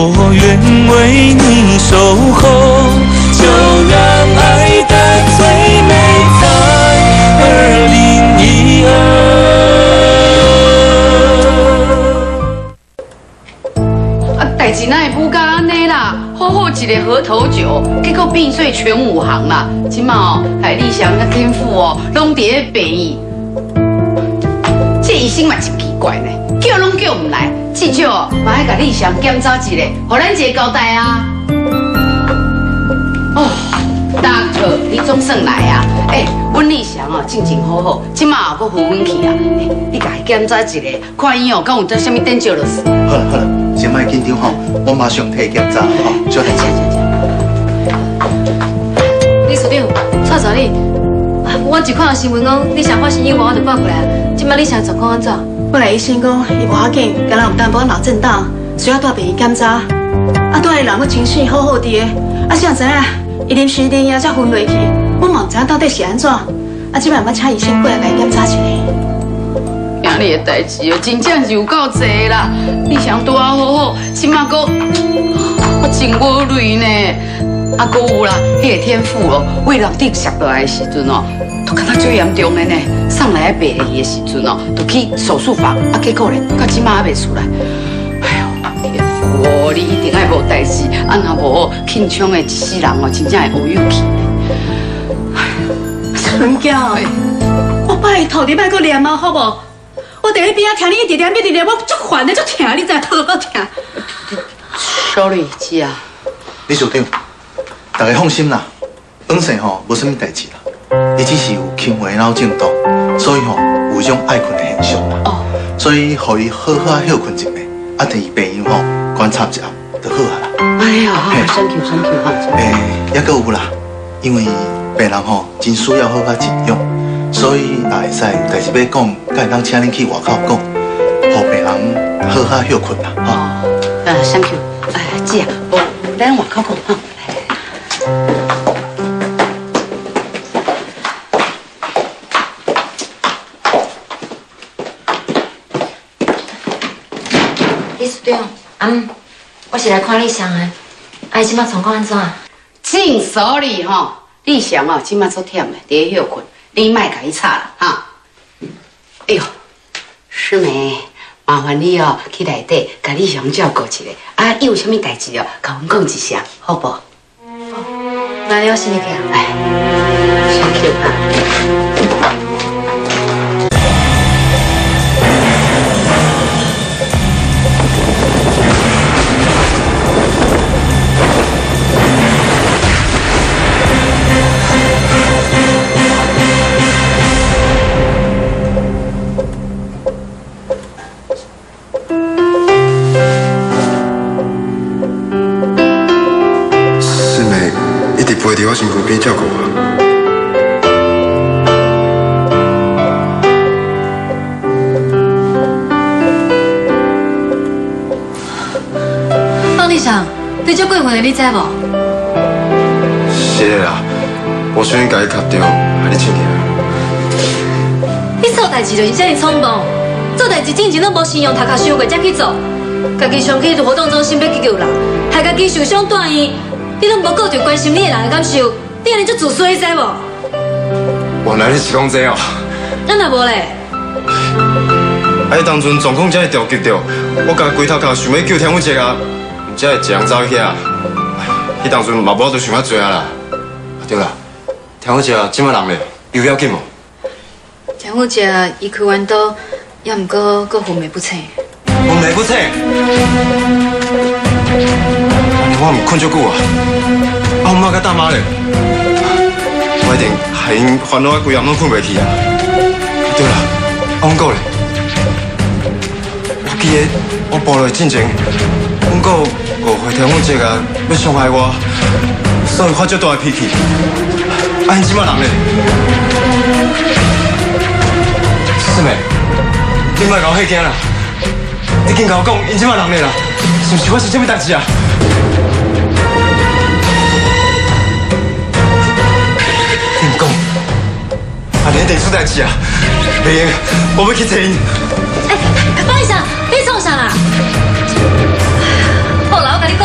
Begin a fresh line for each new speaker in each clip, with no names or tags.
我愿为你守候，就让爱的最美在2012。啊，代志哪会不甲安尼啦？好好一个河头酒，结果变做全武行啦！即马哦，海丽祥甲天父哦，拢伫咧病院。这医生嘛真奇怪呢，叫拢叫唔来，至少嘛爱甲丽祥检查一下，互咱一个交代啊！哦，Doctor， 你总算来啊！阮丽祥哦，静静好好，即马又搁昏昏去啊！你甲伊检查一下，看伊哦，敢有做啥物点招落事？
好了好了，先莫紧张吼，我马上替检查吼，小弟。
李处长，蔡助理，我一看到新闻讲你想发生意外，我就报过来。今摆你想状况安怎？
本来医生讲伊无要紧，敢若有淡薄脑震荡，需要带病院检查。带的人个情绪好好的，谁知影伊临时连夜才昏落去，我嘛唔知影到底是安怎。即摆要请医生过来甲伊检查一下。
今日的代志哦，真正是有够济啦！你想拄啊好好，即马搁我真无泪呢。啊，搁有啦，迄个天父哦，胃囊顶摔落来的时阵哦，都感觉最严重的呢。送来病院的时阵哦，就去手术房，结果咧，到即马还未出来。哎呦，天父哦，你一定爱无代志，若无紧张的一世人哦，真正会乌有去呢。
春娇，我拜托你莫搁念啊，好无？我伫迄边仔听你一直念一直念，我足烦的，足疼，你知头都疼。
Sorry， 姐啊。
李署长，大家放心啦，恩生吼无什么代志啦，伊只是有轻微脑震荡，所以吼有一种爱困的现象啦。哦。所以互伊好好休困一暝，第二病院吼观察一下就好啊啦。
哎呀，thank you哈。
还阁有啦，因为病人吼真需要好好静养。所以，若会使有代志要讲，才会当请恁去外口讲，互病人好好休困啦，吼。
thank you， 姐啊，咱外口讲哈。
李署长，我是来看丽祥的，伊即马状况安怎？
真 sorry 吼，丽祥哦，即马足忝的，伫咧休困。你莫甲伊吵啦，哈！哎呦，师妹，麻烦你哦，去内底甲丽祥照顾一下。伊有啥物代志哦，甲阮讲一声，好不？
那要先入去啊。
thank you 哈。
陪伫我身躯边照顾我。
方丽祥，你这过分的，你知无？
是的啦，我想甲伊卡掉，害你请起来。
你做代志就是这么冲动，做代志进前拢无信用，头壳想过才去做，家己上去活动中心要去救人，害家己受伤住院。你拢无顾着关心你的人的感受，你安尼足自私，知无？
原来你是讲这哦。
咱若无咧？
啊！伊当阵状况这么着急着，我家规头壳想要救天虎姐啊，才会一人走去遐。迄当阵嘛无就想遐多啊啦。对啦，天虎姐即摆人咧，有要紧无？
天虎姐伊去完刀，也毋过阁昏迷不醒。
昏迷不醒？我唔困足久啊！啊，我妈甲大妈咧，我一定害因烦恼啊，规暗拢困袂去啊！对啦，啊，阮讲咧，我记得我步落进前，阮讲误会天虎姐啊，要伤害我，所以发足大的脾气。啊，因即摆人咧，师妹，你莫甲我吓惊啦！你紧甲我讲，因即摆人咧啦，是毋是发生什么代志啊？啊！你一定出代志啊！袂用，我要去找因。
方丽祥，你创啥啦？好啦，我甲你讲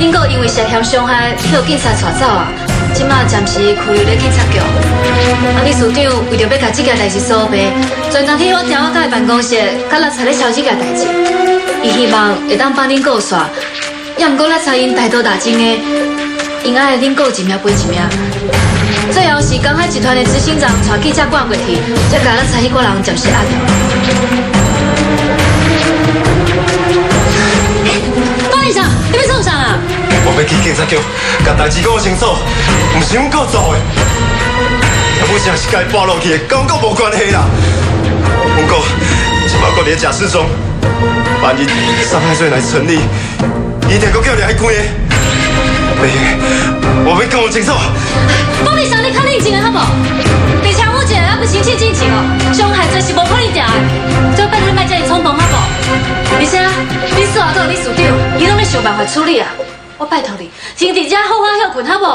恁哥因为涉嫌伤害，被警察带走啊！即马暂时拘留咧警察局。李署长为着要甲这件代志扫白，全当天我调我到办公室，甲垃圾咧消这件代志。伊希望会当帮恁告煞，也毋过垃圾因大刀大真的，因爱恁告一命赔一命。最后是江海集团的执行长带记者赶过去，才甲垃圾迄个人暂时压掉。高理事长，你要创啥啊？
我要去警察局，甲代志讲清楚，唔是阮哥做的。要不正是甲伊扒落去的，跟阮哥无关系啦。阮哥即摆搁伫咧假释中，万一伤害罪来成立，一定搁叫掠去关的。不行，我要讲清楚。
高理事长，你较冷静的好无？你抢我一个，还不申请进前哦，伤害罪是无可能定的。再拜托你莫遮尔匆忙好无？而且你所下个李署长，伊拢咧想办法处理啊。我拜托你，先伫遮好好休困好无？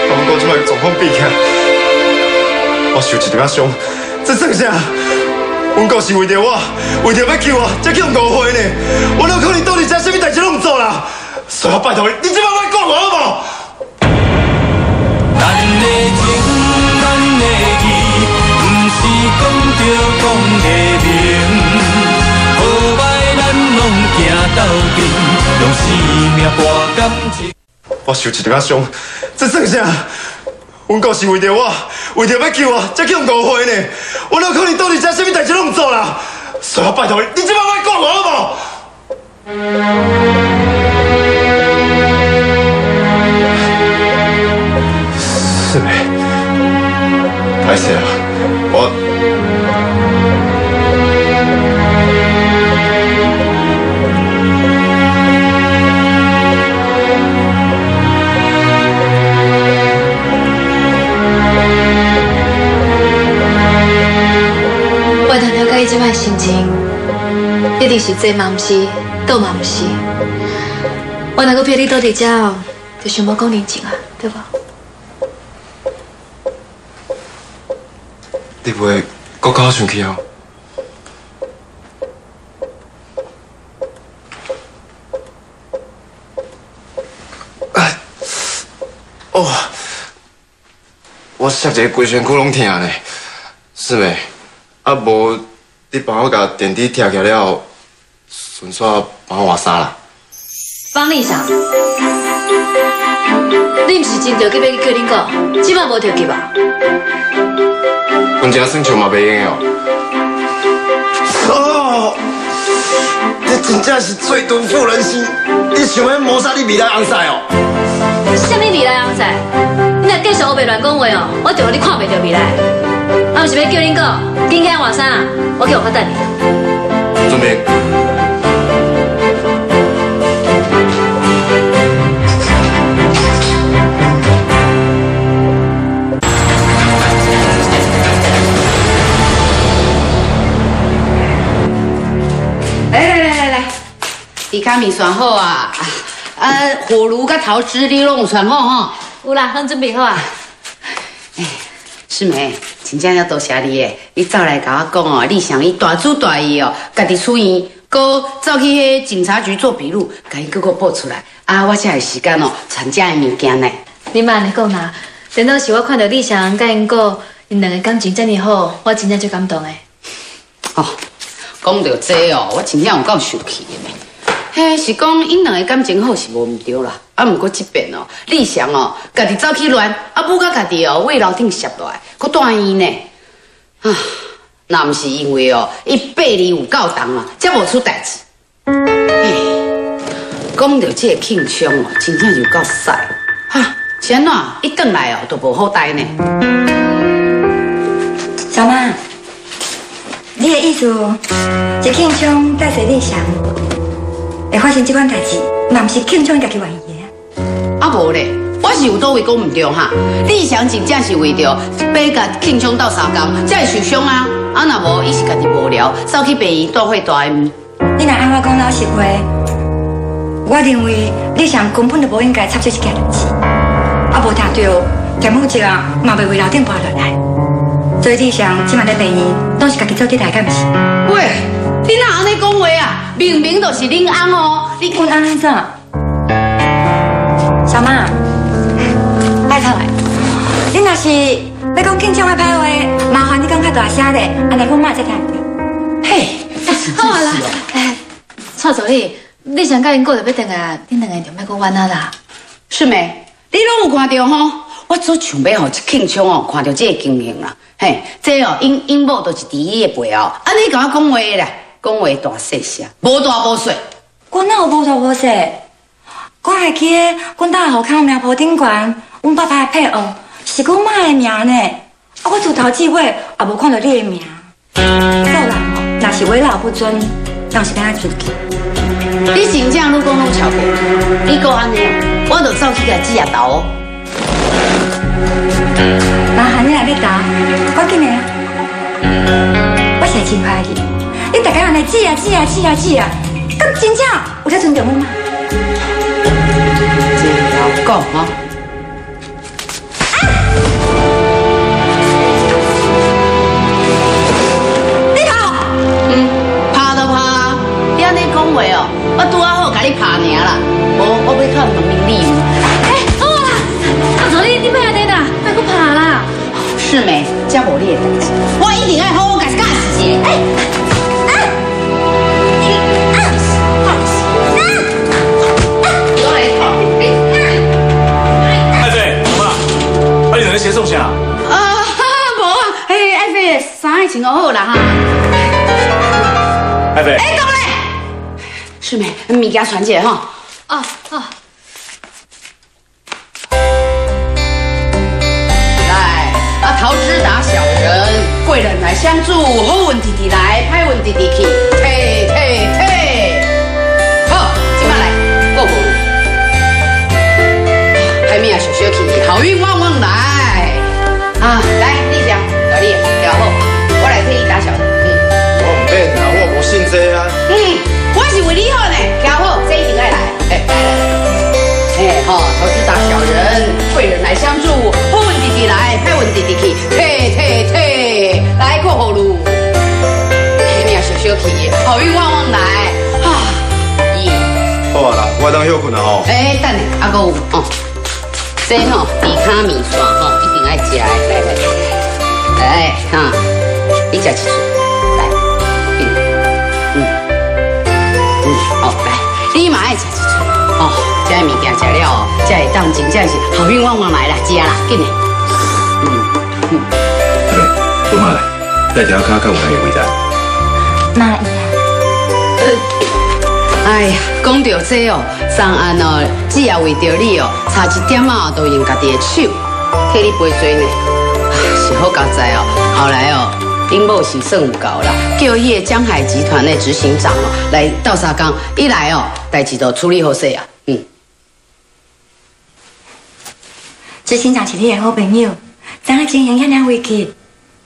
阮哥即摆状况变起来，我受一点伤，这算啥？阮哥是为着我，为着要救我，才去用误会呢。我哪可能倒伫遮，啥物代志拢唔做啦？所以我拜托你，你即摆莫管我好无？
咱的情，咱的义，不是讲着讲的明。好歹咱拢行到底，用生命搏感情。
我受一点伤，这算啥？阮哥是为着我，为着要救我，才去用误会呢。我哪可能倒伫遮，啥物代志拢唔做啦？所以我拜托你，你即摆莫管我好无？是没？歹势啊，
我能了解伊即摆心情，一定是这嘛毋是，倒嘛毋是。我能够陪你倒伫遮哦，就想要讲冷静啊，对无？
你不会搁搞生气哦？哦，我摔一个规身躯拢疼呢，是袂？啊无，你帮我甲电梯拆起来了后，顺续帮我换衫啦。
方理事长，你毋是真着急要去叫恁哥，即摆无着急啊？
阮遮算像嘛袂用哦。哦，你真正是最敦妇人心，你想要谋杀你未来翁婿哦？
什么未来翁婿？你若继续黑白乱讲话哦，我就让你看袂到未来。啊，毋是要叫恁哥紧起来换衫啊？我去后头等你。
准备。
来，猪脚面选好啊！火炉甲桃汁你拢有选好吼？
有啦，拢准备好啊。
师妹，真正要多谢你诶！你早来甲我讲哦，你想伊大主大意哦，家己出院，搁走去迄警察局做笔录，甲伊搁报出来。啊，我才有时间哦，传遮诶物件呢。
你莫安尼讲啦，等到是我看到李翔甲因哥因两个感情这么好，我真正就感动诶。
哦，讲到这哦，我真正有够生气的呢。嘿，是讲因两个感情好是无毋对啦，啊，毋过这边哦，李翔哦，家己走去乱，啊，母甲家己哦，为楼顶摔落来，搁住院呢。啊，若毋是因为哦，伊背离有够重啊，才无出代志。嘿，讲到这个庆兄哦，真正就够屎哈！前哪一转来哦，都无好待呢。
小妈，你的意思，是庆兄带随李翔？会发生这款代志，嘛不是庆兄家己愿意的
啊无咧，我是有倒位讲唔对哈。李翔真正是为着要甲庆兄斗相共，才会受伤啊。啊若无，伊是家己无聊，走去病院大会大 M。
你若按我讲老实话，我认为李翔根本就无应该插手这件代志，啊无听到田母姐啊嘛袂为楼顶爬落来，所以李翔即马在病院，拢是家己做对待，敢毋是？
喂，你哪安尼讲话啊？明明就是恁翁哦，你
阮安怎？小妈，拜托来，你若是要讲紧张的歹话，麻烦你讲较大声咧，安尼阮妈才听得到。
嘿，
好啊啦，蔡助理，你想甲因过来要等下，恁两个就莫搁冤啊啦。
是没？你拢有看到吼？我做想要吼一庆昌哦，看到这个情形啦。嘿，这哦，因某就是伫伊的背后，安尼甲我讲话啦，讲话大细声，无大无细。
阮哪有无大无细？我还记得阮大户口名簿顶悬，阮爸爸的配偶是阮妈的名呢。啊，我自头至尾也无看到你的名。做人哦，若是为老不尊，当是要爱出去。
你真正愈讲愈超过，你搁安尼，我就走去甲指下头哦。
麻烦你来要答，赶紧的啊！我是真怀疑，你大家安尼指啊，咁真正有在尊重阮吗？
真要讲吼。拍就拍啊！你安尼讲话哦，我拄啊好甲你拍尔啦，无我要看问你理由。
好啊，阿助理，你莫安尼啦，莫搁拍啦。
是没？这无你的代志，我一定要好好甲你教一下。
爱妃，妈，啊，你两个先送啥？
无啊，嘿，爱妃衫爱穿好啦哈。
爱妃，
懂嘞。是没？物件传起来哈。
哦。
桃枝打小人，贵人来相助，好运弟弟来，歹运弟弟去，退。好，今摆来，过过。歹命小小气，好运旺旺来。啊，来，你讲，小丽调好，我来替你打小人。
我唔免啊，我无信这啊。
我是为你好呢，调好，这一定爱来。来。桃枝打小人，贵人来相助，好运弟弟来，歹运弟弟去，退，来过好路。歹命小小气，好运旺旺来。啊，
好啊啦，我当休困啊吼。
等下，还佫有哦，这吼米卡米线吼，一定爱食的，来哈，你食一撮，来，好来，你嘛爱食一撮哦。这物件食了哦，才会当真正是好运旺旺来啦，食啦，紧的。
我妈来，在条骹较有哪个位置？
那伊
哎呀，讲到这哦，昨暗哦，只要为着你哦，差一点啊，都用家己的手替你赔罪呢。是好交代哦，后来哦，恁某是算有够啦，叫迄个江海集团的执行长哦来斗相共，一来哦，代志都处理好势啊。
执行长是你的好朋友，昨下情形遐尔危急，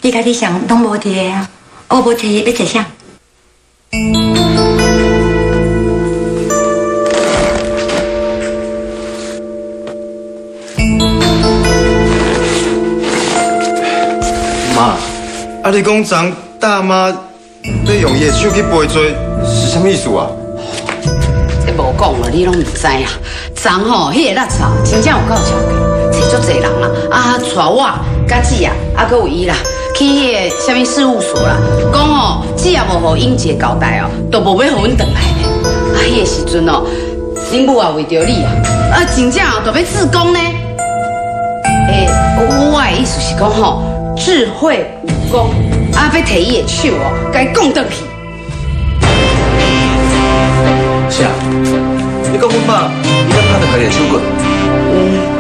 你家己想拢无伫的啊，我无提要坐啥？
妈，啊你讲昨大妈要用伊的手去赔罪，是啥意思啊？
这无讲了，你拢唔知啦。昨吼，迄个垃圾真正有够超过。找足侪人啦，带我、甲姊啊，搁有伊啦，去迄个什么事务所啦，讲哦，姊啊无互英姐交代哦，都无要互阮转来呢。迄个时阵哦，恁母啊为着你啊，真正哦，都要自宫呢。我的意思是讲吼，智慧武功，要摕伊的手哦，甲伊讲转去。
啥？你讲阮爸，伊要拍到家己的手骨？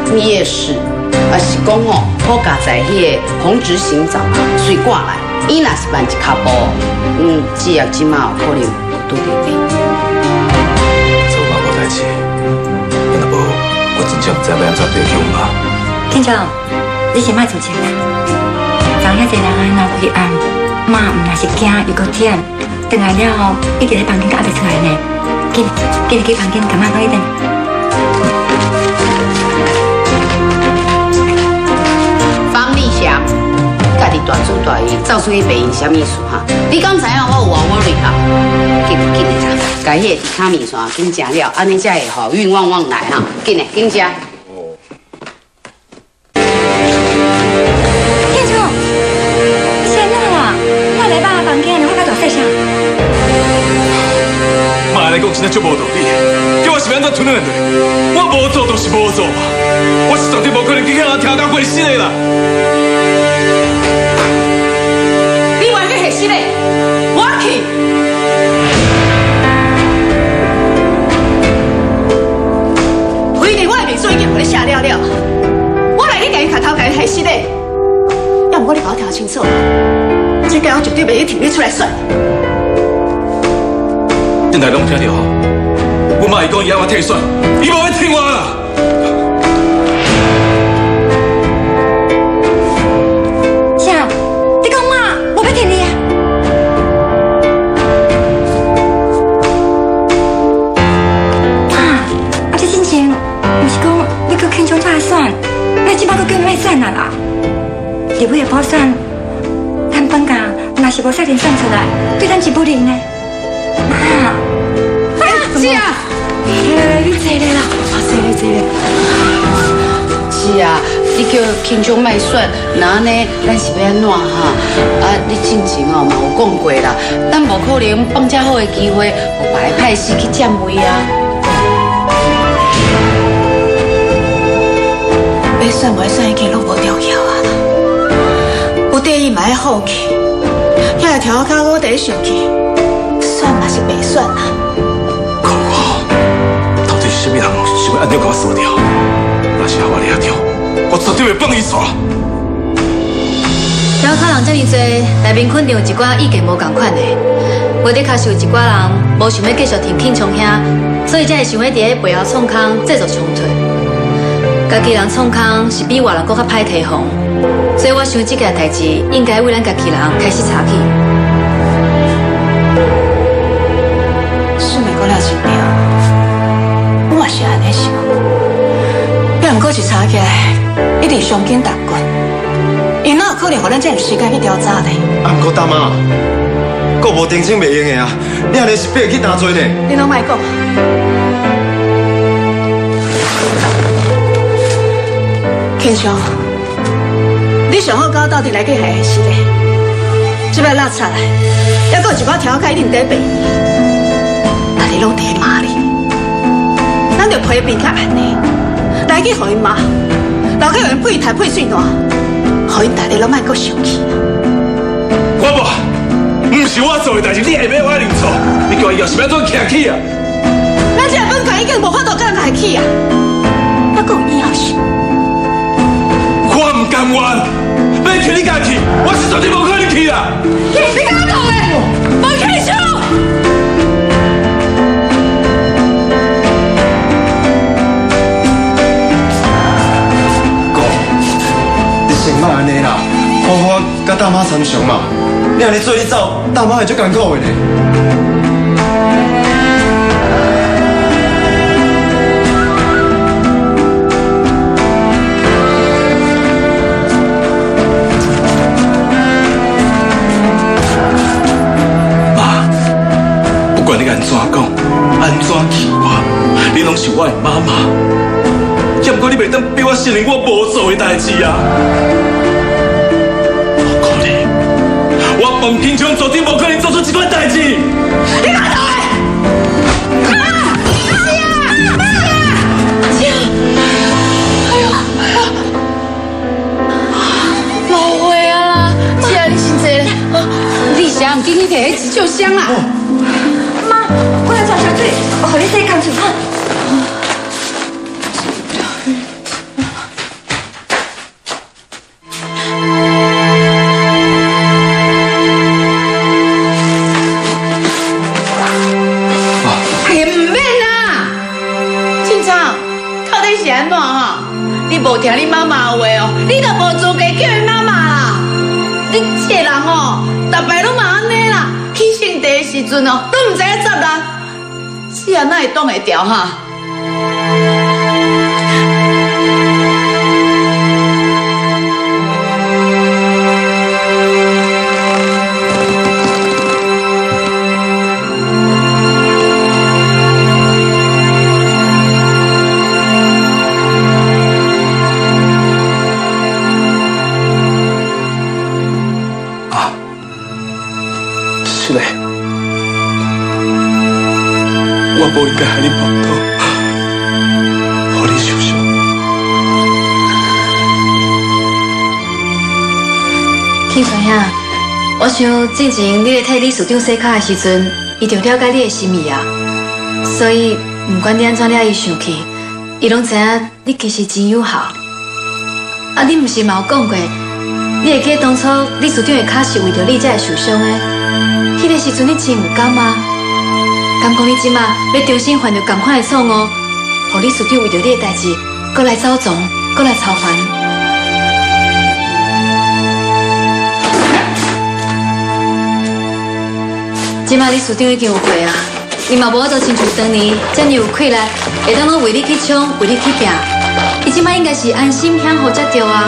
你也是，是讲吼，好佳在迄个洪执行长啊，随挂来，伊若是慢一脚步，只要即马有可能拄着你。
做嘛无代志，若无，我真正唔知要安怎对救阮爸。
天长，你先莫出钱啦。昨遐侪人安那规暗，妈毋若是惊又搁忝，转来了后一直咧房间，还袂出来呢。紧去房间，干嘛放一等？家己大主大意，走出去白因什么意思哈？你敢知影我有话我累啦？紧的啦！
把迄个地卡面线紧食了，安尼才会好运旺旺来哈！紧嘞，紧食。
店主，你先哪啦？我来爸房间，我甲大细声。
妈来讲真正足无道理，叫我是要安怎吞忍落？我无做就是无做嘛，我是绝对无可能去向人听到回死的啦。
你话去下死嘞，我去。回年我的民宿已经互你写了了，我来去甲伊头甲伊下死嘞。要不我你把我听清楚，这个我绝对袂去听你出来算。
恁大拢听到吼，我妈伊讲伊要我退选，伊无要听我啦。
啥？你讲妈，我要听你啊！妈，这之前不是讲你去庆祝大选，那即摆佫叫卖选啦？立委的补选，咱本家若是无说人选出来，对咱是不利呢。妈。
是啊，
你坐咧啦，坐咧。
是啊，你叫轻松卖选，那安尼咱是要安怎哈？啊，你之前哦嘛有讲过啦，咱无可能放遮好的机会，有别个歹势去占位啊。
要选袂选已经拢无重要啊，有第一嘛要放弃，遐个条脚我第一选去，选嘛是袂选啊。
什么人想要安怎把我锁掉？若是我抓到，我绝对会放伊煞。
条卡人这么多，内面肯定有一寡意见无共款的，或者确实有一寡人无想要继续听庆昌兄，所以才会想要伫咧背后创空制造冲突。家己人创空是比外人搁较歹提防，所以我想这件代志应该为咱家己人开始查起。
是美国了真对。我嘛是安尼想，要毋过是查起来，一定伤筋动骨，伊哪有可能互咱这有时间去调查呢？
啊，毋过大妈，阁无定情袂用的啊！你安尼是逼去担罪呢？
你拢莫讲，庆祥，你上好搞到底来去下死嘞！这摆拉出来，还阁有一把条开一定得背，但你拢伫骂你。咱就批评较安尼，来去互因骂，留去互因配台配水烂，互因大家拢莫阁生气。
我无，唔是我做的代志，你下要我认错。你叫伊要是要怎徛起啊？
咱这本家已经无法度甲人徛起啊，还阁有以后事。
我唔甘愿，要去你家去，我是绝对无可能去啊！
你敢讲的？无气数！
莫安尼啦，好好甲大妈参详嘛。你安尼做你走，大妈会足艰苦的呢。
妈，不管你安怎讲，安怎气我，你拢是我的妈妈。也不过你袂当逼我承认我无做的代志啊！不可能，我彭平常绝对无可能做出这款代志。
你干啥的？
老岁啊啦，姐啊，你真济咧！你啥唔紧去摕迄纸箱啦？
妈，我来装小水，我互你洗干净哈。
无听你妈妈的话哦，你都无资格叫伊妈妈啦！你这个人哦，逐摆拢嘛安尼啦，起性地的时阵哦，都唔知影责人，是啊，哪会挡会掉哈？
我不应该害你碰到，让你受伤。
庆顺兄，我想之前你咧替李事长洗脚的时阵，伊就了解你的心意啊，所以不管你安怎了伊生气，伊拢知影你其实真友好。啊，你不是嘛有讲过，你会记得当初李事长的脚是为着你才会受伤的？迄个时阵你真有感吗？敢讲你即马要重新犯着同款的错误，互李事长为着你的代志，搁来走踪，搁来操烦？即马李事长已经有过啊，你嘛无法度亲像当年遮尔有气力，会当拢为你去冲，为你去拼。伊即马应该是安心享福才对啊。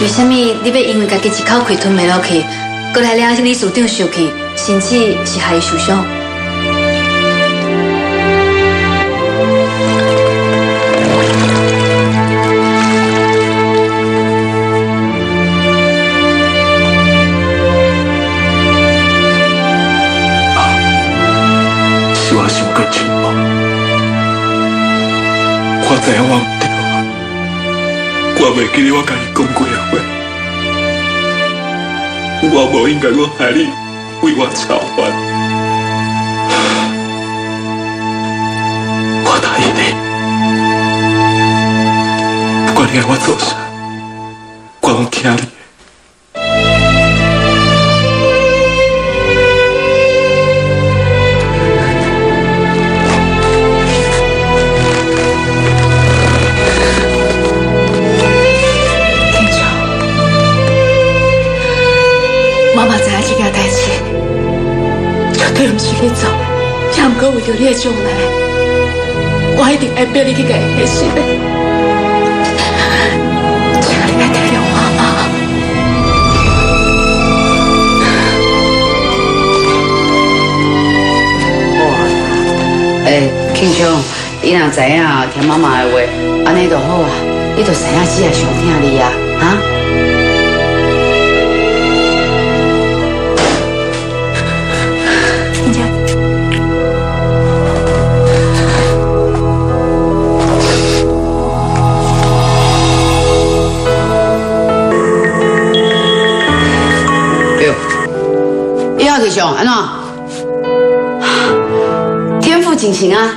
为什么你要因为家己一口气吞袂落去，搁来了李事长受气，甚至是害伊受伤？
是我想过深了，我知影我唔对啊，我袂记得我甲你讲过的话，我无应该搁害你为我操烦，我答应你，不管你爱我做啥，我拢听你的。
我嘛知影这件代志绝对不是你做，也毋过为着你的将来，我一定会逼你去甲伊牺牲的。请你来体谅我嘛。
庆兄，你若知影听妈妈的话，安尼就好啊，你就知影只会上听你啊，哈？以后就上安怎？天父真行啊！